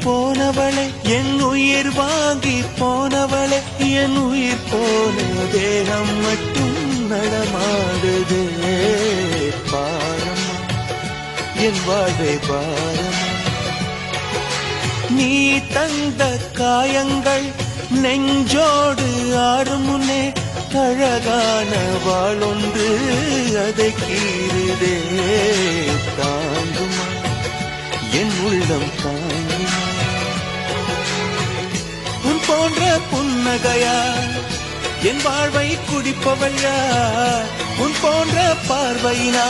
போனவளே என் உயிர் வாங்கி போனவளே என் உயிர் போன தேகம் மட்டும் நடமாடுதே பாரம்மா என் வாழ்வை பாரம்மா நீ தந்த காயங்கள் நெஞ்சோடு ஆறும் முன்னே அழகான வாளொன்று அதை கீறுதே தாங்குமா என் உள்ளம் தாங்குமா உன் போன்ற புன்னகையா என் வாழ்வை குடிப்பவள் யார் உன் போன்ற பார்வையினா